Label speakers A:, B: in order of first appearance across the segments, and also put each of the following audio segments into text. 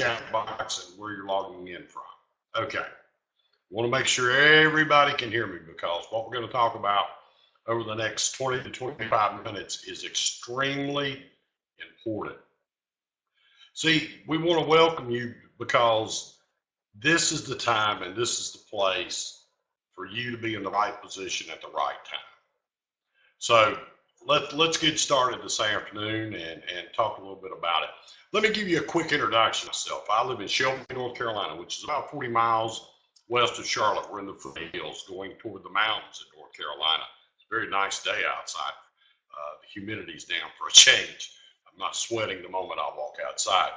A: chat box and where you're logging in from. Okay. Want to make sure everybody can hear me, because what we're going to talk about over the next 20 to 25 minutes is extremely important. See, we want to welcome you because this is the time and this is the place for you to be in the right position at the right time. So let's get started this afternoon and talk a little bit about it. Let me give you a quick introduction of myself. I live in Shelby, North Carolina, which is about 40 miles west of Charlotte. We're in the foothills going toward the mountains in North Carolina. It's a very nice day outside. The humidity's down for a change. I'm not sweating the moment I walk outside.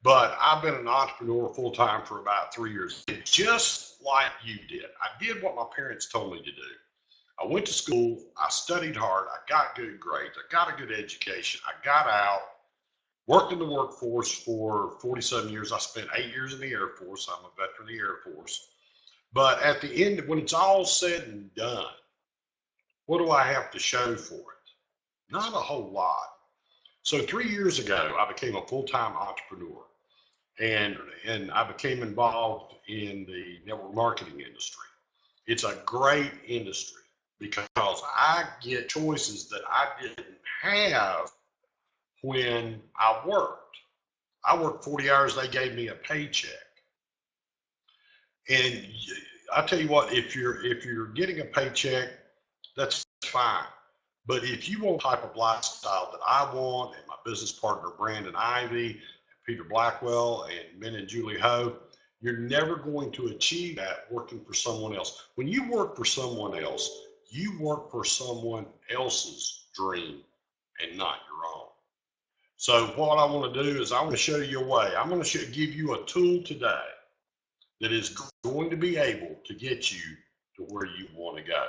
A: But I've been an entrepreneur full-time for about 3 years, just like you did. I did what my parents told me to do. I went to school, I studied hard, I got good grades, I got a good education, I got out, worked in the workforce for 47 years. I spent 8 years in the Air Force. I'm a veteran of the Air Force. But at the end, when it's all said and done, what do I have to show for it? Not a whole lot. So 3 years ago, I became a full-time entrepreneur, and I became involved in the network marketing industry. It's a great industry because I get choices that I didn't have when I worked. I worked 40 hours, they gave me a paycheck. And I tell you what, if you're getting a paycheck, that's fine. But if you want the type of lifestyle that I want, and my business partner Brandon Ivy, and Peter Blackwell, and Min and Julie Ho, you're never going to achieve that working for someone else. When you work for someone else, you work for someone else's dream and not your own. So what I want to do is I want to show you a way. I'm going to give you a tool today that is going to be able to get you to where you want to go.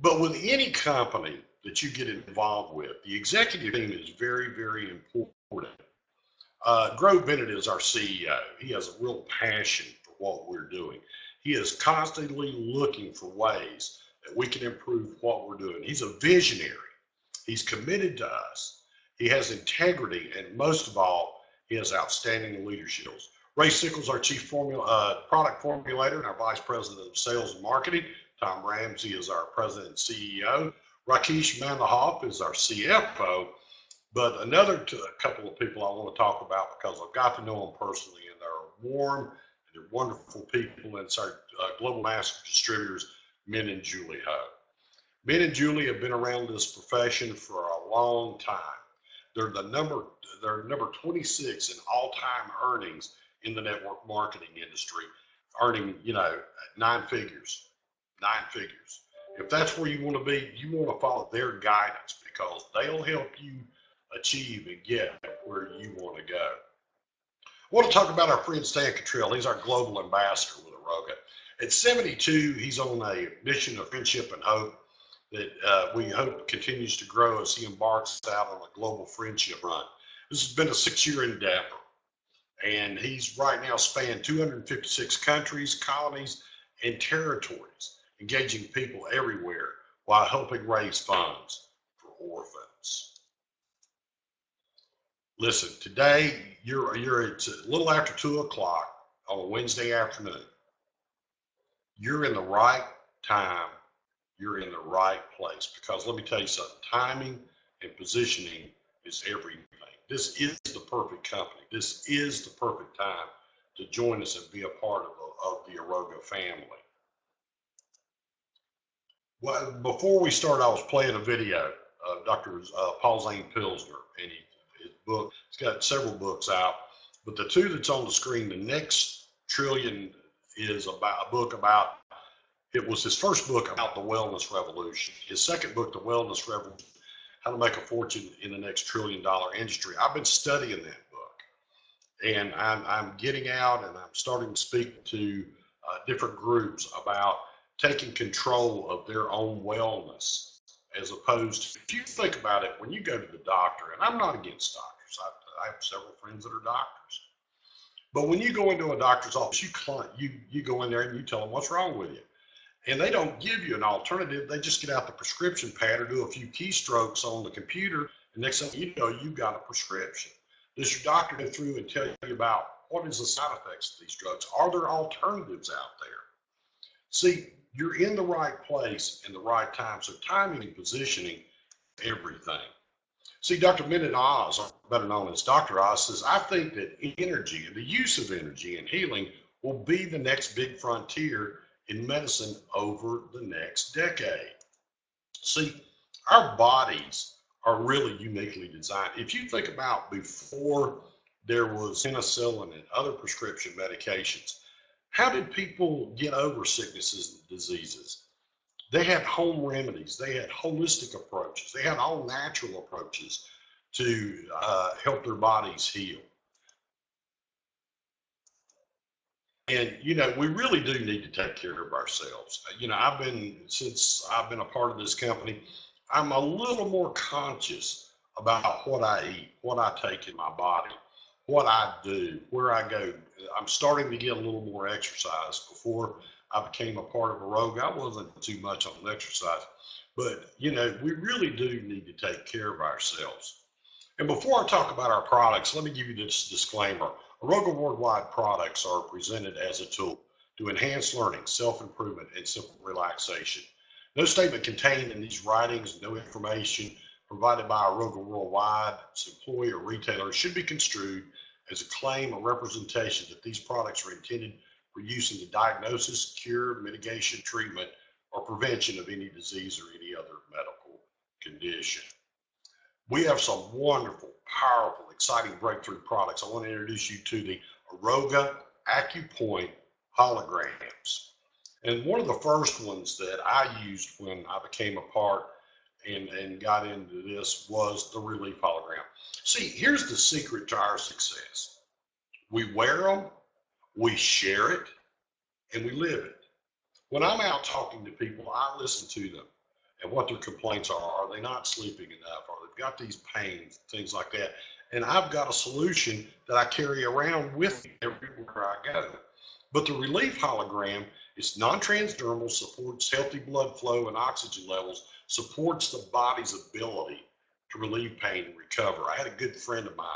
A: But with any company that you get involved with, the executive team is very, very important. Grove Bennett is our CEO. He has a real passion for what we're doing. He is constantly looking for ways that we can improve what we're doing. He's a visionary. He's committed to us. He has integrity, and most of all, he has outstanding leadership skills. Ray Sickles, our chief product formulator and our vice president of sales and marketing. Tom Ramsey is our president and CEO. Rakesh Mandahoff is our CFO. But a couple of people I want to talk about, because I've got to know them personally, and they're warm and they're wonderful people, and it's our global master distributors, Min and Julie Ho. Min and Julie have been around this profession for a long time. They're number 26 in all-time earnings in the network marketing industry, earning, nine figures. If that's where you want to be, you want to follow their guidance, because they'll help you achieve and get where you want to go. I want to talk about our friend Stan Cottrell. He's our global ambassador with Aroga. At 72, he's on a mission of friendship and hope that we hope continues to grow as he embarks out on a global friendship run. This has been a 6-year endeavor, and he's right now spanned 256 countries, colonies, and territories, engaging people everywhere while helping raise funds for orphans. Listen, today it's a little after 2 o'clock on a Wednesday afternoon. You're in the right time. You're in the right place, because let me tell you something, timing and positioning is everything. This is the perfect company. This is the perfect time to join us and be a part of the Aroga family. Well, before we start, I was playing a video of Dr. Paul Zane Pilsner, and his book. He's got several books out, but the two that's on the screen, The Next Trillion, is about a book about, it was his first book about the wellness revolution. His second book, The Wellness Revolution, How to Make a Fortune in the Next $1 Trillion Industry. I've been studying that book, and I'm getting out and I'm starting to speak to different groups about taking control of their own wellness, as opposed to, if you think about it, when you go to the doctor, and I'm not against doctors, I have several friends that are doctors, but when you go into a doctor's office, you go in there and you tell them what's wrong with you. And they don't give you an alternative. They just get out the prescription pad or do a few keystrokes on the computer, and next thing you know, you've got a prescription. Does your doctor go through and tell you about what is the side effects of these drugs? Are there alternatives out there? See, you're in the right place in the right time. So timing and positioning, everything. See, Dr. Mendon Oz, better known as Dr. Oz, says, I think that energy, the use of energy and healing will be the next big frontier in medicine over the next decade. See, our bodies are really uniquely designed. If you think about before there was penicillin and other prescription medications, how did people get over sicknesses and diseases? They had home remedies. They had holistic approaches. They had all natural approaches to help their bodies heal. And, you know, we really do need to take care of ourselves. You know, since I've been a part of this company, I'm a little more conscious about what I eat, what I take in my body, what I do, where I go. I'm starting to get a little more exercise. Before I became a part of Aroga, I wasn't too much on exercise. But, you know, we really do need to take care of ourselves. And before I talk about our products, let me give you this disclaimer. Aroga Worldwide products are presented as a tool to enhance learning, self-improvement, and simple relaxation. No statement contained in these writings, no information provided by Aroga Worldwide, its employee or retailer should be construed as a claim or representation that these products are intended for use in the diagnosis, cure, mitigation, treatment, or prevention of any disease or any other medical condition. We have some wonderful, powerful, exciting breakthrough products. I want to introduce you to the Aroga AcuPoint holograms. And one of the first ones that I used when I became a part and got into this was the Relief hologram. See, here's the secret to our success. We wear them, we share it, and we live it. When I'm out talking to people, I listen to them and what their complaints are. Are they not sleeping enough? Or they've got these pains, things like that. And I've got a solution that I carry around with me everywhere I go. But the Relief hologram is non-transdermal, supports healthy blood flow and oxygen levels, supports the body's ability to relieve pain and recover. I had a good friend of mine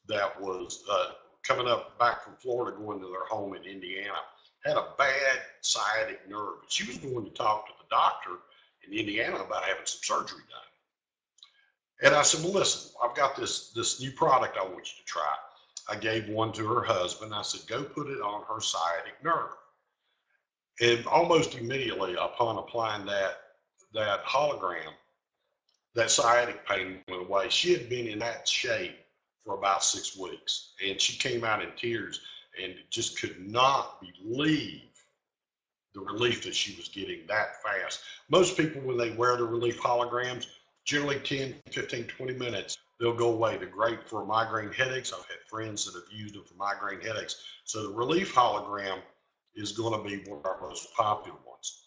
A: that was coming up back from Florida, going to their home in Indiana, had a bad sciatic nerve. She was going to talk to the doctor in Indiana about having some surgery done. And I said, well, listen, I've got this new product I want you to try. I gave one to her husband. I said, go put it on her sciatic nerve. And almost immediately upon applying that hologram, that sciatic pain went away. She had been in that shape for about 6 weeks, and she came out in tears and just could not believe the relief that she was getting that fast. Most people, when they wear the Relief holograms, generally 10, 15, 20 minutes, they'll go away. They're great for migraine headaches. I've had friends that have used them for migraine headaches. So the Relief hologram is going to be one of our most popular ones.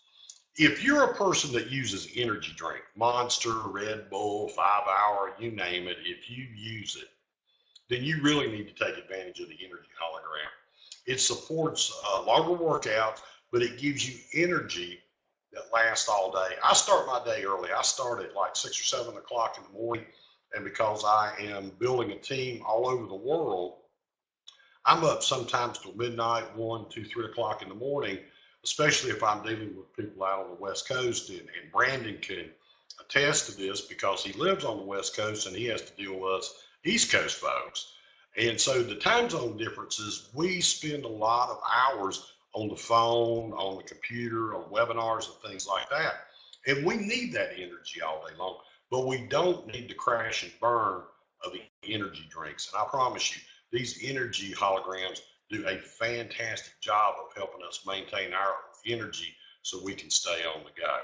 A: If you're a person that uses energy drink, Monster, Red Bull, 5 Hour, you name it, if you use it, then you really need to take advantage of the energy hologram. It supports longer workouts, but it gives you energy that lasts all day. I start my day early. I start at like 6 or 7 o'clock in the morning, and because I am building a team all over the world, I'm up sometimes till midnight, 1, 2, 3 o'clock in the morning, especially if I'm dealing with people out on the West Coast. And Brandon can attest to this because he lives on the West Coast and he has to deal with us East Coast folks. And so the time zone differences, we spend a lot of hours on the phone, on the computer, on webinars and things like that. And we need that energy all day long, but we don't need the crash and burn of the energy drinks. And I promise you, these energy holograms do a fantastic job of helping us maintain our energy so we can stay on the go.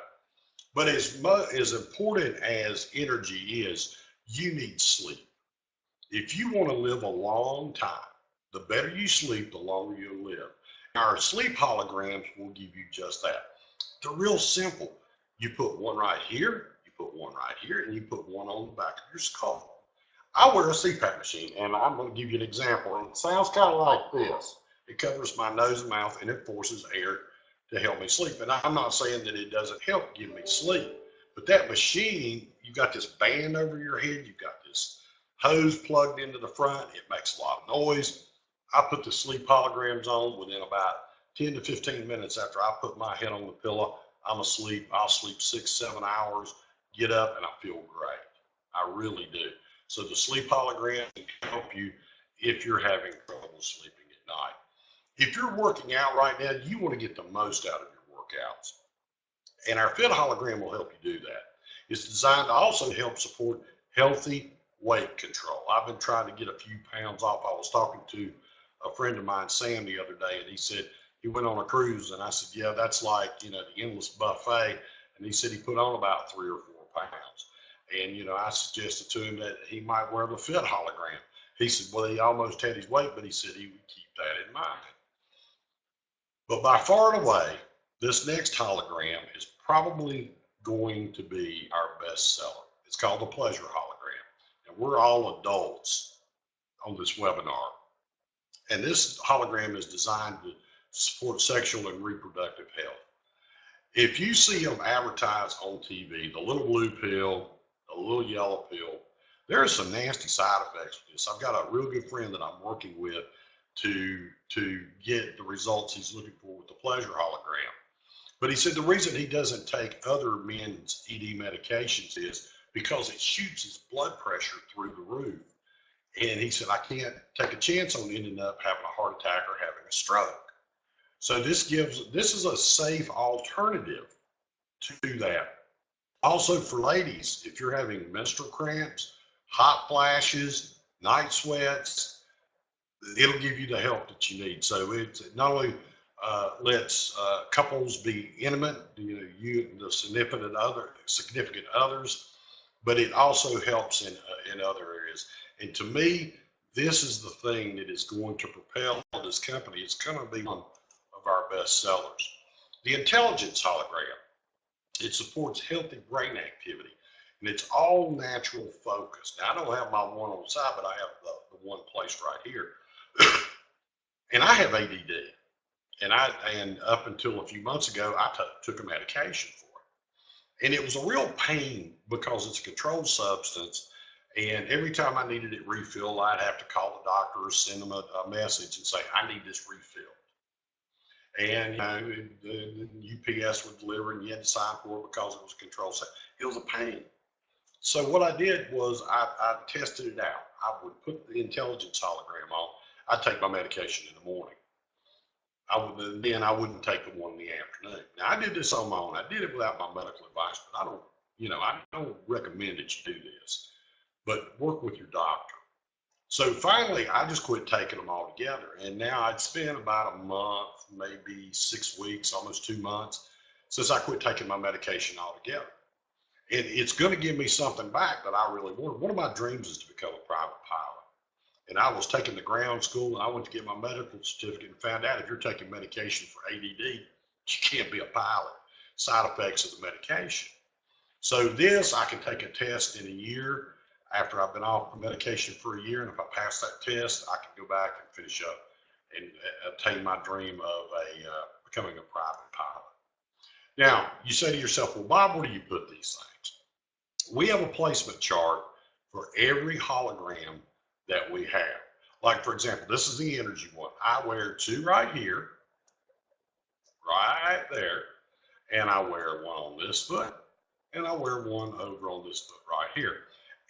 A: But as important as energy is, you need sleep. If you want to live a long time, the better you sleep, the longer you'll live. Our sleep holograms will give you just that. They're real simple. You put one right here, you put one right here, and you put one on the back of your skull. I wear a CPAP machine, and I'm going to give you an example. And it sounds kind of like this. It covers my nose and mouth, and it forces air to help me sleep. And I'm not saying that it doesn't help give me sleep, but that machine, you've got this band over your head, you've got this hose plugged into the front, it makes a lot of noise. I put the sleep holograms on within about 10 to 15 minutes after I put my head on the pillow. I'm asleep. I'll sleep 6, 7 hours, get up, and I feel great. I really do. So the sleep hologram can help you if you're having trouble sleeping at night. If you're working out right now, you want to get the most out of your workouts. And our Fit hologram will help you do that. It's designed to also help support healthy weight control. I've been trying to get a few pounds off. I was talking to a friend of mine, Sam, the other day, and he said he went on a cruise, and I said, yeah, that's like, you know, the endless buffet. And he said he put on about 3 or 4 pounds. And, you know, I suggested to him that he might wear the Fit hologram. He said, well, he almost had his weight, but he said he would keep that in mind. But by far and away, this next hologram is probably going to be our best seller. It's called the Pleasure Hologram. And we're all adults on this webinar. And this hologram is designed to support sexual and reproductive health. If you see them advertised on TV, the little blue pill, the little yellow pill, there are some nasty side effects with this. I've got a real good friend that I'm working with to get the results he's looking for with the Pleasure hologram. But he said the reason he doesn't take other men's ED medications is because it shoots his blood pressure through the roof. And he said, I can't take a chance on ending up having a heart attack or having a stroke. So this is a safe alternative to that. Also for ladies, if you're having menstrual cramps, hot flashes, night sweats, it'll give you the help that you need. So it not only lets couples be intimate, you know, you the significant others, but it also helps in other areas. And to me, this is the thing that is going to propel this company. It's going to be one of our best sellers. The Intelligence hologram. It supports healthy brain activity, and it's all natural focused. Now, I don't have my one on the side, but I have the one placed right here. And I have ADD, and up until a few months ago, I took a medication for it. And it was a real pain because it's a controlled substance, and every time I needed it refilled, I'd have to call the doctor or send them a message and say, I need this refilled. And you know, the UPS would deliver, and you had to sign for it because it was a controlled substance. It was a pain. So what I did was I tested it out. I would put the Intelligence hologram on. I'd take my medication in the morning. Then I wouldn't take the one in the afternoon. Now I did this on my own. I did it without my medical advice, but I don't recommend that you do this. But work with your doctor. So finally, I just quit taking them all together. And now I'd spent about a month, maybe 6 weeks, almost 2 months, since I quit taking my medication altogether. And it's going to give me something back that I really want. One of my dreams is to become a private pilot. And I was taking the ground school, and I went to get my medical certificate and found out if you're taking medication for ADD, you can't be a pilot. Side effects of the medication. So this, I can take a test in a year after I've been off the medication for a year, and if I pass that test, I can go back and finish up and attain my dream of becoming a private pilot. Now, you say to yourself, well, Bob, where do you put these things? We have a placement chart for every hologram that we have. Like, for example, this is the energy one. I wear 2 right here, right there, and I wear one on this foot, and I wear one over on this foot right here.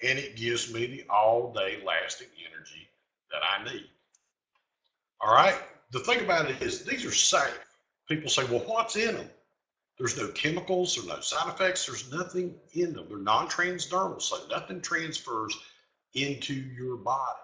A: And it gives me the all-day lasting energy that I need. All right? The thing about it is these are safe. People say, well, what's in them? There's no chemicals, there's no side effects, there's nothing in them. They're non-transdermal, so nothing transfers into your body.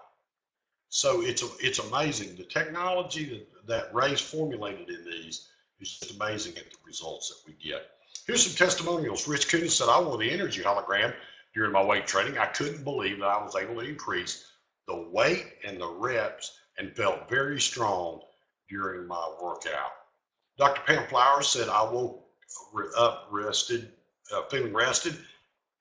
A: So it's amazing. The technology that Ray's formulated in these is just amazing at the results that we get. Here's some testimonials. Rich Kunis said, I wore the energy hologram during my weight training. I couldn't believe that I was able to increase the weight and the reps and felt very strong during my workout. Dr. Pam Flowers said, I woke up feeling rested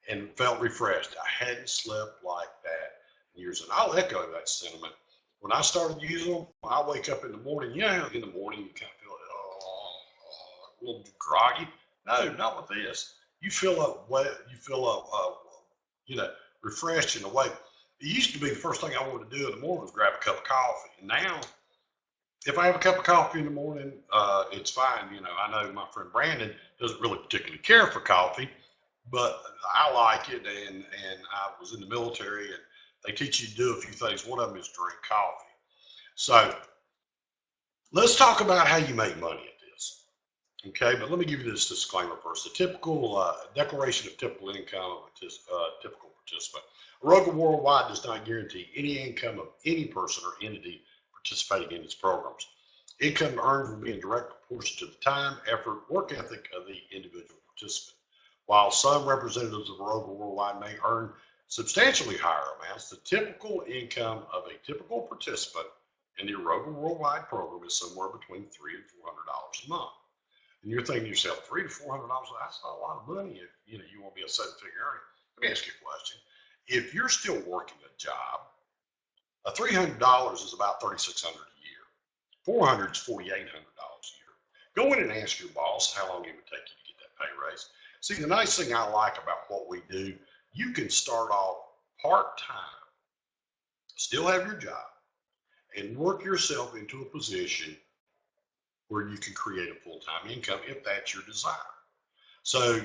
A: and felt refreshed. I hadn't slept like that in years. And I'll echo that sentiment. When I started using them, I wake up in the morning. In the morning you kind of feel a little groggy. No, not with this. You feel up wet. You feel up, refreshed and awake. It used to be the first thing I wanted to do in the morning was grab a cup of coffee. And now If I have a cup of coffee in the morning, it's fine. You know, I know my friend Brandon doesn't really particularly care for coffee, but I like it, and I was in the military, and they teach you to do a few things. One of them is drink coffee. So let's talk about how you make money at this. Okay, but let me give you this disclaimer first. The typical declaration of typical income of a typical participant. Aroga Worldwide does not guarantee any income of any person or entity participating in its programs. Income earned will be in direct proportion to the time, effort, work ethic of the individual participant. While some representatives of Aroga Worldwide may earn substantially higher amounts, the typical income of a typical participant in the Aroga Worldwide program is somewhere between $300 and $400 a month. And you're thinking to yourself, $300 to $400, that's not a lot of money if you want to be a seven-figure earner. Let me ask you a question. If you're still working a job, $300 is about $3,600 a year. $400 is $4,800 a year. Go in and ask your boss how long it would take you to get that pay raise. See, the nice thing I like about what we do, you can start off part-time, still have your job, and work yourself into a position where you can create a full-time income if that's your desire. So,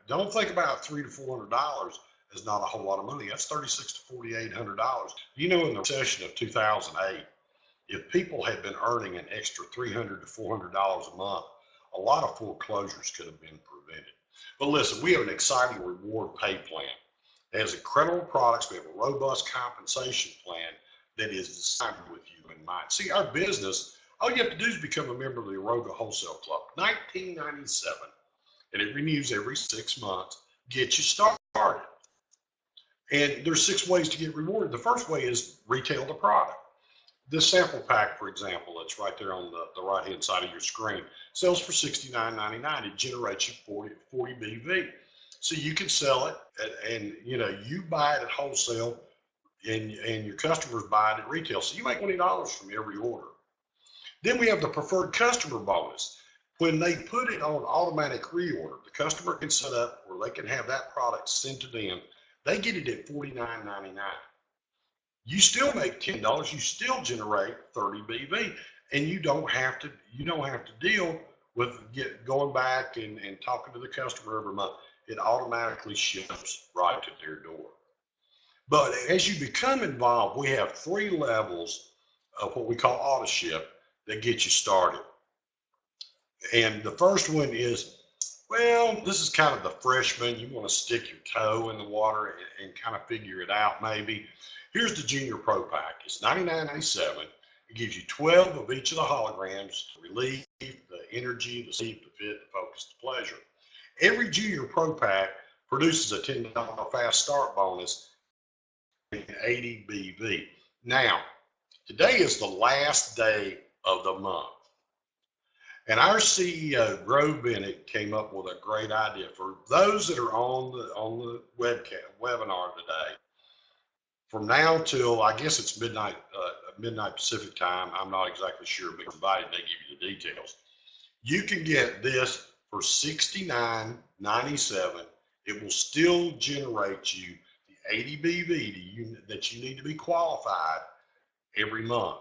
A: don't think about $300 to $400 as not a whole lot of money. That's $3,600 to $4,800. In the recession of 2008, if people had been earning an extra $300 to $400 a month, a lot of foreclosures could have been prevented. But listen, we have an exciting reward pay plan. It has incredible products. We have a robust compensation plan that is designed with you in mind. See, our business, all you have to do is become a member of the Aroga Wholesale Club. $19.97, and it renews every 6 months. Get you started. And there's 6 ways to get rewarded. The first way is retail the product. This sample pack, for example, that's right there on the right-hand side of your screen, sells for $69.99. It generates you 40 BV. So you can sell it, and you buy it at wholesale, and your customers buy it at retail. So you make $20 from every order. Then we have the preferred customer bonus. When they put it on automatic reorder, the customer can set up where they can have that product sent to them. They get it at $49.99. You still make $10. You still generate 30 BV, and you don't have to deal with going back and talking to the customer every month. It automatically ships right to their door. But as you become involved, we have 3 levels of what we call auto ship that get you started. And the first one is, well, this is kind of the freshman. You want to stick your toe in the water and kind of figure it out maybe. Here's the Junior Pro Pack. It's $99.97. It gives you 12 of each of the holograms to relieve the energy, the sleep, the fit, the focus, the pleasure. Every Junior Pro Pack produces a $10 fast start bonus and 80 BV. Now, today is the last day of the month. And our CEO, Grove Bennett, came up with a great idea for those that are on the webinar today. From now till, I guess it's midnight Pacific time. I'm not exactly sure, but provided they give you the details. You can get this for $69.97. It will still generate you the 80 BV that you need to be qualified every month,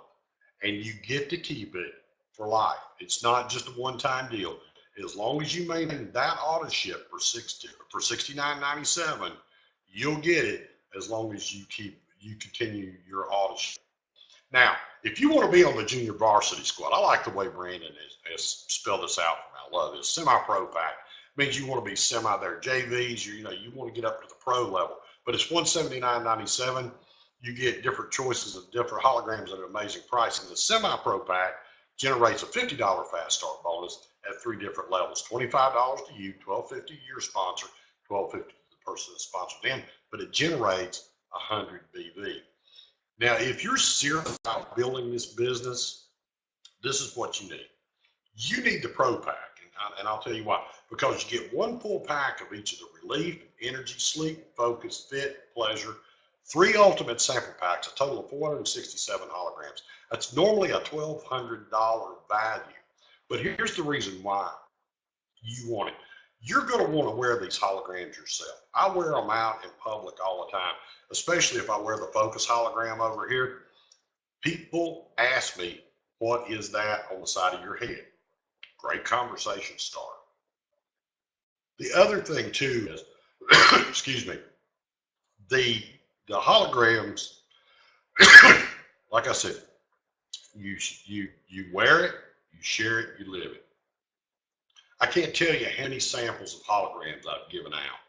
A: and you get to keep it for life. It's not just a one-time deal. As long as you maintain that auto ship for $69.97, you'll get it as long as you continue your auto ship. Now, if you want to be on the junior varsity squad, I like the way Brandon has spelled this out for me. I love this. Semi-pro pack means you want to be semi there. JVs, you want to get up to the pro level. But it's $179.97. You get different choices of different holograms at an amazing price. And the semi-pro pack generates a $50 fast start bonus at 3 different levels. $25 to you, $12.50 to your sponsor, $12.50 to the person that sponsored them, but it generates 100 BV. Now, if you're serious about building this business, this is what you need. You need the Pro Pack, and I'll tell you why. Because you get 1 full pack of each of the relief, energy, sleep, focus, fit, pleasure, 3 ultimate sample packs, a total of 467 holograms. That's normally a $1,200 value. But here's the reason why you want it. You're going to want to wear these holograms yourself. I wear them out in public all the time, especially if I wear the focus hologram over here. People ask me, What is that on the side of your head? Great conversation starter. The other thing too is, excuse me, the holograms, like I said, you wear it, you share it, you live it. I can't tell you how many samples of holograms I've given out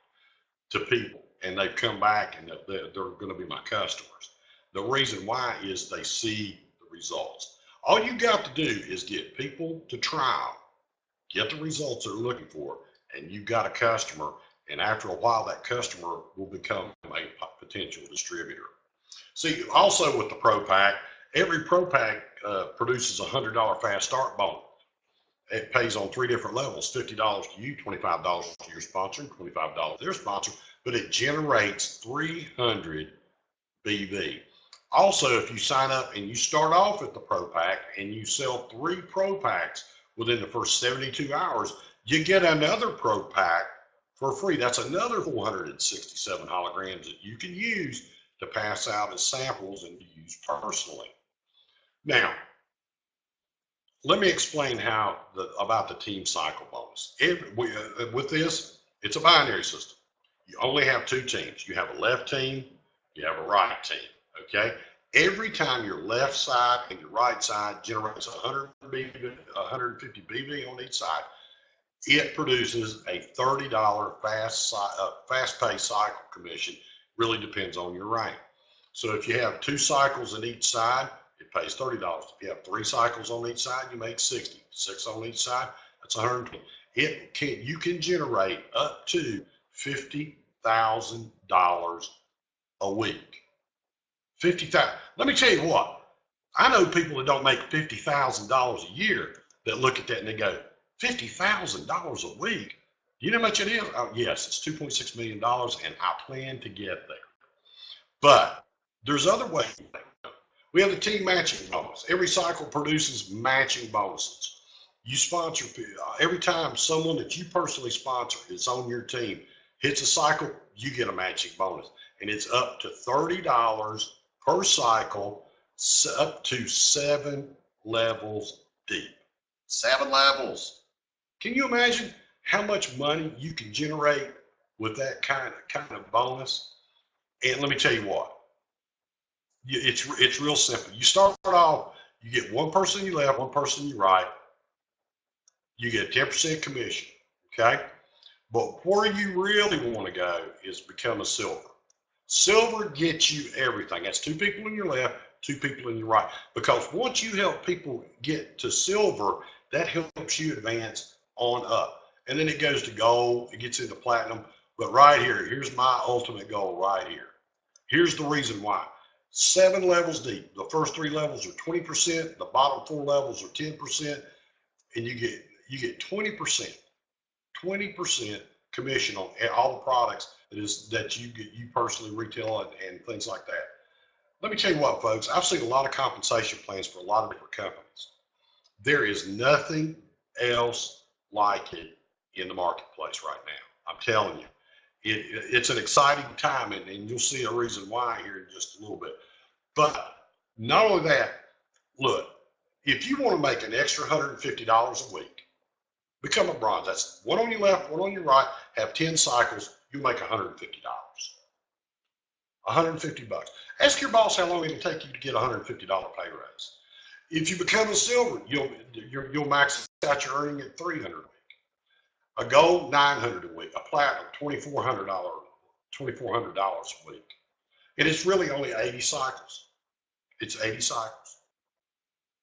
A: to people, and they've come back and they're going to be my customers. The reason why is they see the results. All you got to do is get people to try them, get the results they're looking for, and you've got a customer. And after a while, that customer will become a potential distributor. See, also with the Pro Pack, every Pro Pack produces a $100 fast start bonus. It pays on 3 different levels, $50 to you, $25 to your sponsor, and $25 to their sponsor, but it generates 300 BV. Also, if you sign up and you start off at the Pro Pack and you sell 3 Pro Packs within the first 72 hours, you get another Pro Pack for free. That's another 467 holograms that you can use to pass out as samples and use personally. Now, let me explain about the team cycle bonus. With this, it's a binary system. You only have 2 teams. You have a left team, you have a right team, okay? Every time your left side and your right side generates 150 BV on each side, it produces a $30 fast pay cycle commission. Really depends on your rank. So if you have 2 cycles in each side, it pays $30. If you have 3 cycles on each side, you make 60. 6 on each side, that's 120. You can generate up to $50,000 a week. 50,000. Let me tell you what. I know people that don't make $50,000 a year that look at that and they go, $50,000 a week. You know how much it is? Oh, yes, it's $2.6 million, and I plan to get there. But there's other ways. We have the team matching bonus. Every cycle produces matching bonuses. You sponsor, every time someone that you personally sponsor is on your team hits a cycle, you get a matching bonus. And it's up to $30 per cycle, up to 7 levels deep. 7 levels. Can you imagine how much money you can generate with that kind of bonus? And let me tell you what. It's real simple. You start off, you get 1 person on your left, 1 person on your right. You get 10% commission, okay? But where you really want to go is become a silver. Silver gets you everything. That's 2 people on your left, 2 people on your right. Because once you help people get to silver, that helps you advance on up. And then it goes to gold, it gets into platinum. But right here, here's my ultimate goal right here. Here's the reason why. 7 levels deep. The first 3 levels are 20%. The bottom 4 levels are 10%, and you get 20% commission on all the products that you personally retail and things like that. Let me tell you what, folks. I've seen a lot of compensation plans for a lot of different companies. There is nothing else like it in the marketplace right now. I'm telling you. It's an exciting time, and you'll see a reason why here in just a little bit. But not only that, look, if you want to make an extra $150 a week, become a bronze. That's 1 on your left, 1 on your right, have 10 cycles, you make $150. $150. Ask your boss how long it'll take you to get a $150 pay raise. If you become a silver, you'll max out your earning at $300 a week. A gold, $900 a week. A platinum, $2,400 a week. And it's really only 80 cycles. It's 80 cycles.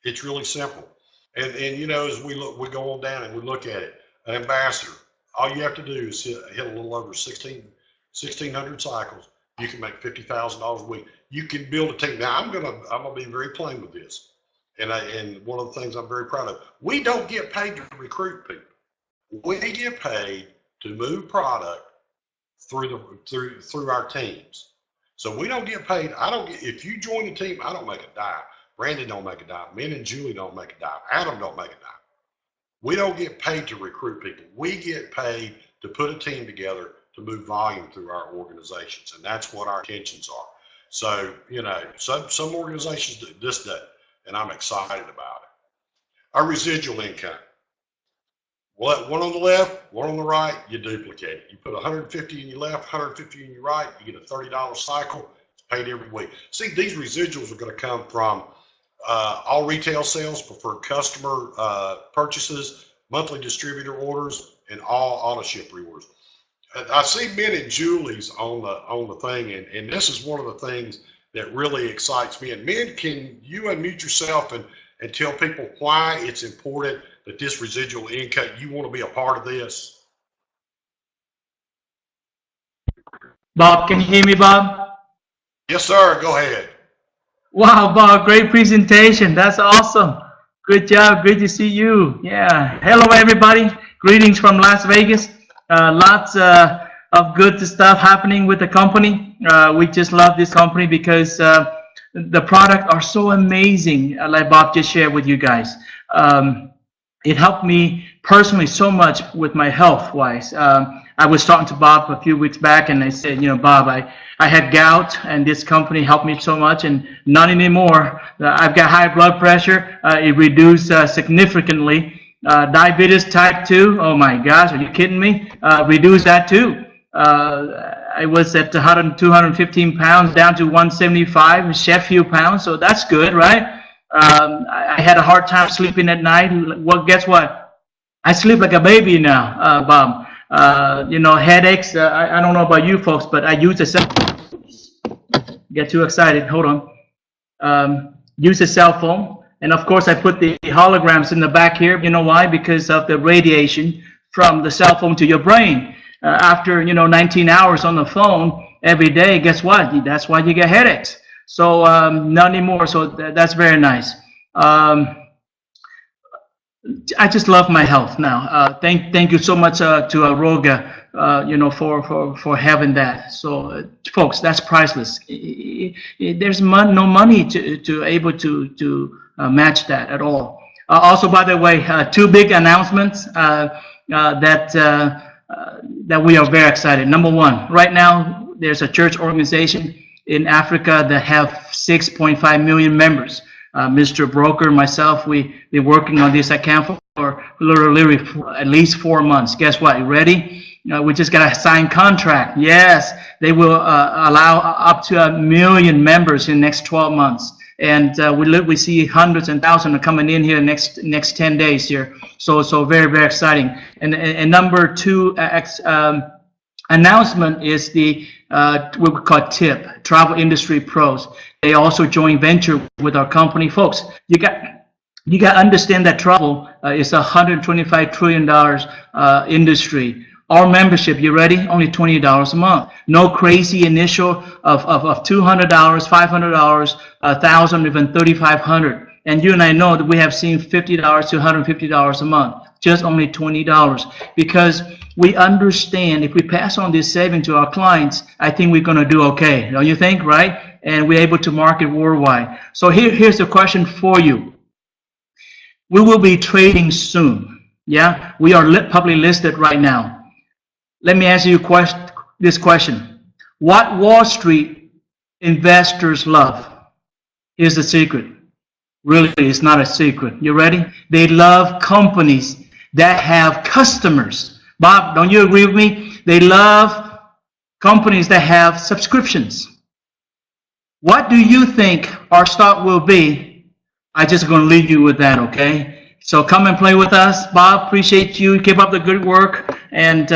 A: It's really simple. And you know, as we go on down and we look at it, an ambassador, all you have to do is hit a little over 1,600 cycles. You can make $50,000 a week. You can build a team. Now I'm gonna be very plain with this. And one of the things I'm very proud of, we don't get paid to recruit people. We get paid to move product through our teams. So we don't get paid. If you join the team, I don't make a dime. Brandon don't make a dime. Me and Julie don't make a dime. Adam don't make a dime. We don't get paid to recruit people. We get paid to put a team together to move volume through our organizations, and that's what our intentions are. So, you know, some organizations do this day, and I'm excited about it. our residual income. One on the left, one on the right, you duplicate it. You put 150 in your left, 150 in your right, you get a $30 cycle. It's paid every week. See, these residuals are going to come from all retail sales, preferred customer purchases, monthly distributor orders, and all auto ship reorders. I see men and Julie's on the thing, and this is one of the things that really excites me. And men, can you unmute yourself and tell people why it's important that this residual income, you want to be a part of this?
B: Bob, can you hear me, Bob?
A: Yes, sir. Go ahead.
B: Wow, Bob, great presentation. That's awesome. Good job. Great to see you. Yeah. Hello, everybody. Greetings from Las Vegas. Lots of good stuff happening with the company. We just love this company because the products are so amazing, like Bob just shared with you guys. It helped me personally so much with my health-wise. I was talking to Bob a few weeks back, and I said, you know, Bob, I had gout, and this company helped me so much, and not anymore. I've got high blood pressure. It reduced significantly. Diabetes type 2, oh my gosh, are you kidding me? Reduced that too. I was at 215 pounds down to 175, a few pounds, so that's good, right? I had a hard time sleeping at night. Well, guess what? I sleep like a baby now, Bob. You know, headaches. I don't know about you folks, but I use a cell phone. Get too excited. Hold on. Use a cell phone. And of course, I put the holograms in the back here. You know why? Because of the radiation from the cell phone to your brain. After, 19 hours on the phone every day, guess what? That's why you get headaches. So not anymore. So that's very nice. I just love my health now. Thank you so much to Aroga, for having that. So folks, that's priceless. There's no money to able to match that at all. Also, by the way, two big announcements that we are very excited. Number one, right now there's a church organization in Africa that have 6.5 million members. Mr. Broker, myself, we've been working on this account for literally at least 4 months. Guess what? You ready? We just got a signed contract. Yes, they will allow up to 1 million members in the next 12 months. And we see hundreds and thousands are coming in here next 10 days here. So very, very exciting. And number two announcement is the what we call TIP, Travel Industry Pros. They also joint venture with our company. Folks, you got to understand that travel is a $125 trillion industry. Our membership, you ready? Only $20 a month. No crazy initial of $200, $500, $1,000, even $3,500. And you and I know that we have seen $50 to $150 a month. Just only $20, because we understand if we pass on this saving to our clients, I think we're going to do okay. Don't you think, right? And we're able to market worldwide. So here's the question for you. We will be trading soon. Yeah, we are publicly listed right now. Let me ask you this question. What Wall Street investors love? Here's the secret. Really, it's not a secret. You ready? They love companies that have customers. Bob, don't you agree with me? They love companies that have subscriptions. What do you think our stock will be? I'm just going to leave you with that, okay? So come and play with us. Bob, appreciate you. Keep up the good work. And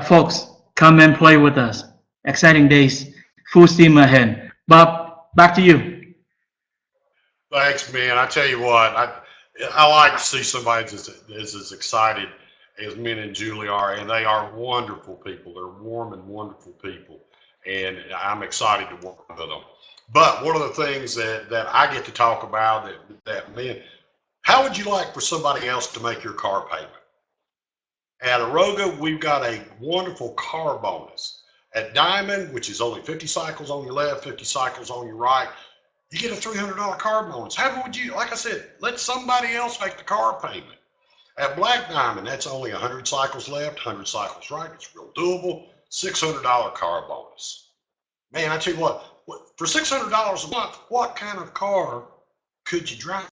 B: folks, come and play with us. Exciting days. Full steam ahead. Bob, back to you.
A: Thanks, man. I tell you what, I like to see somebody that's as excited as men and Julie are, and they are wonderful people. They're warm and wonderful people, and I'm excited to work with them. But one of the things that I get to talk about that men, how would you like for somebody else to make your car payment? At Aroga, we've got a wonderful car bonus. At Diamond, which is only 50 cycles on your left, 50 cycles on your right, you get a $300 car bonus. How would you, like I said, let somebody else make the car payment? At Black Diamond, that's only 100 cycles left, 100 cycles right. It's real doable. $600 car bonus. Man, I tell you what, for $600 a month, what kind of car could you drive?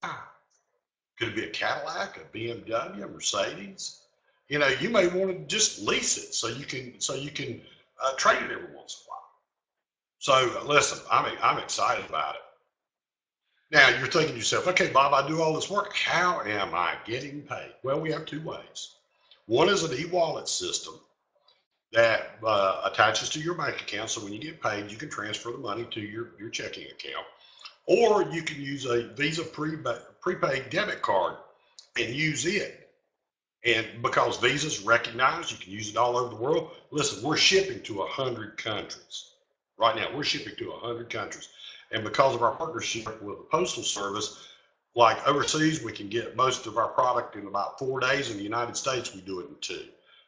A: Could it be a Cadillac, a BMW, a Mercedes? You know, you may want to just lease it so you can trade it every once in a while. So listen, I'm excited about it. Now you're thinking to yourself, okay, Bob, I do all this work. How am I getting paid? Well, we have two ways. One is an e-wallet system that attaches to your bank account. So when you get paid, you can transfer the money to your checking account. Or you can use a Visa prepaid debit card and use it. And because Visa's recognized, you can use it all over the world. Listen, we're shipping to 100 countries. Right now, we're shipping to 100 countries. And because of our partnership with the Postal Service, like overseas, we can get most of our product in about 4 days. In the United States, we do it in 2.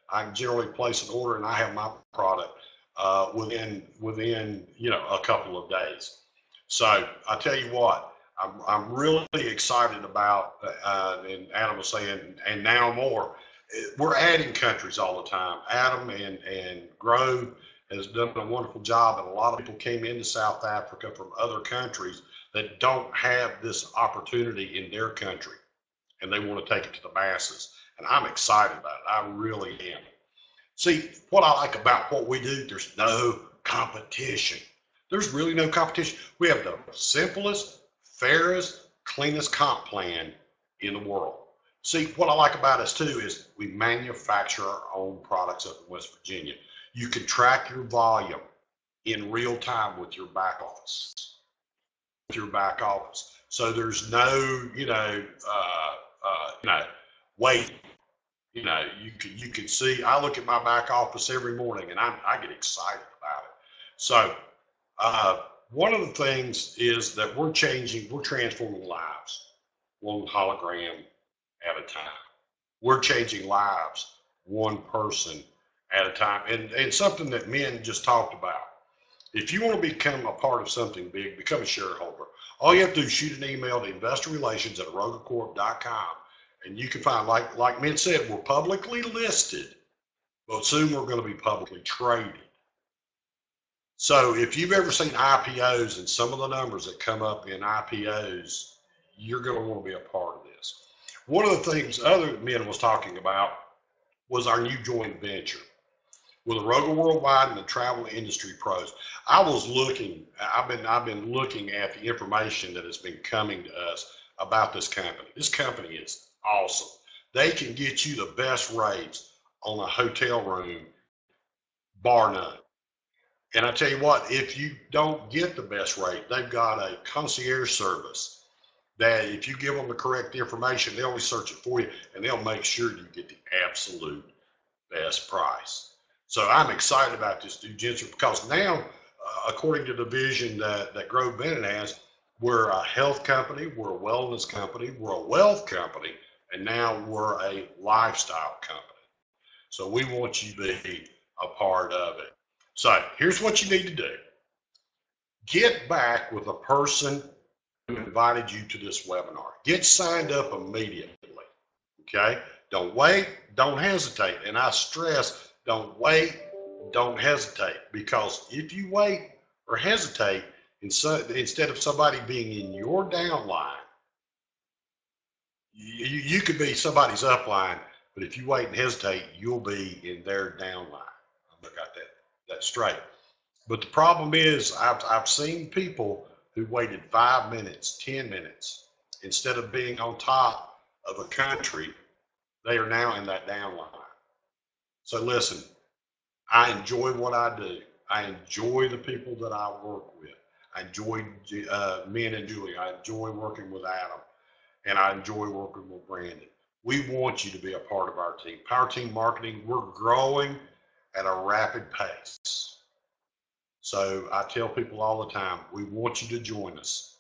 A: I can generally place an order and I have my product within a couple of days. So I tell you what, I'm really excited about, and Adam was saying, and now more. We're adding countries all the time. Adam and Grove has done a wonderful job, and a lot of people came into South Africa from other countries that don't have this opportunity in their country, and they want to take it to the masses. And I'm excited about it. I really am. See, what I like about what we do, there's no competition. There's really no competition. We have the simplest, fairest, cleanest comp plan in the world. See, what I like about us too is we manufacture our own products up in West Virginia. You can track your volume in real time with your back office. So there's no, wait. You can see. I look at my back office every morning, and I get excited about it. So one of the things is that we're transforming lives, one hologram at a time. We're changing lives, one person at a time. And something that men just talked about. If you want to become a part of something big, become a shareholder. All you have to do is shoot an email to investorrelations@arogacorp.com. And you can find, like men said, we're publicly listed, but soon we're going to be publicly traded. So if you've ever seen IPOs and some of the numbers that come up in IPOs, you're going to want to be a part of this. One of the things other men was talking about was our new joint venture with Aroga Worldwide and the Travel Industry Pros. I've been looking at the information that has been coming to us about this company. This company is awesome. They can get you the best rates on a hotel room, bar none. And I tell you what, if you don't get the best rate, they've got a concierge service that if you give them the correct information, they'll research it for you and they'll make sure you get the absolute best price. So I'm excited about this new venture because now, according to the vision that Grove Bennett has, we're a health company, we're a wellness company, we're a wealth company, and now we're a lifestyle company. So we want you to be a part of it. So here's what you need to do. Get back with a person who invited you to this webinar. Get signed up immediately, okay? Don't wait, don't hesitate. And I stress, don't wait, don't hesitate, because if you wait or hesitate, instead of somebody being in your downline, you could be somebody's upline, but if you wait and hesitate, you'll be in their downline. I got that straight. But the problem is, I've seen people who waited 5 minutes, 10 minutes, instead of being on top of a country, they are now in that downline. So listen, I enjoy what I do. I enjoy the people that I work with. I enjoy me and Julie. I enjoy working with Adam, and I enjoy working with Brandon. We want you to be a part of our team. Power Team Marketing, we're growing at a rapid pace. So I tell people all the time, we want you to join us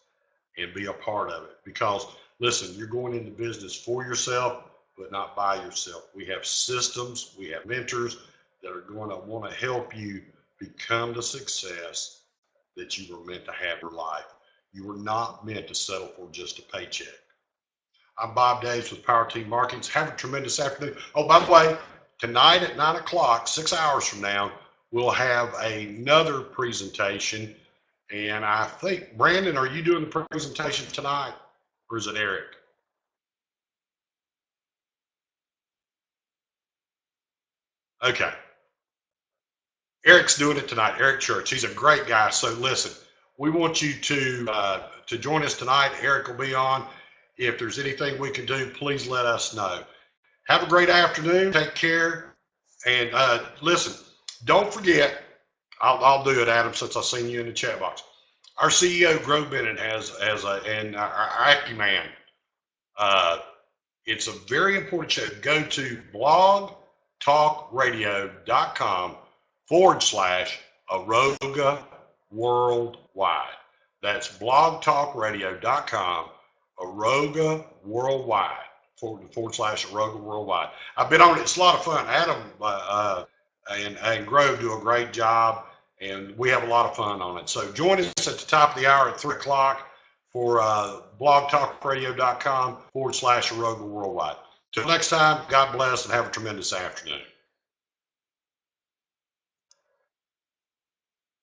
A: and be a part of it, because listen, you're going into business for yourself, but not by yourself. We have systems, we have mentors that are going to want to help you become the success that you were meant to have in life. You were not meant to settle for just a paycheck. I'm Bob Daves with Power Team Marketing. Have a tremendous afternoon. Oh, by the way, tonight at 9 o'clock, 6 hours from now, we'll have another presentation. And I think, Brandon, are you doing the presentation tonight, or is it Eric? Okay. Eric's doing it tonight. Eric Church. He's a great guy. So listen, we want you to join us tonight. Eric will be on. If there's anything we can do, please let us know. Have a great afternoon. Take care. And listen, don't forget, I'll do it, Adam, since I've seen you in the chat box. Our CEO, Grove Bennett, and our Acuman. It's a very important show. Go to blogtalkradio.com/Aroga Worldwide. That's blogtalkradio.com, Aroga Worldwide, /Aroga Worldwide. I've been on it. It's a lot of fun. Adam and Grove do a great job, and we have a lot of fun on it. So join us at the top of the hour at 3 o'clock for blogtalkradio.com /Aroga Worldwide. Till next time, God bless and have a tremendous afternoon.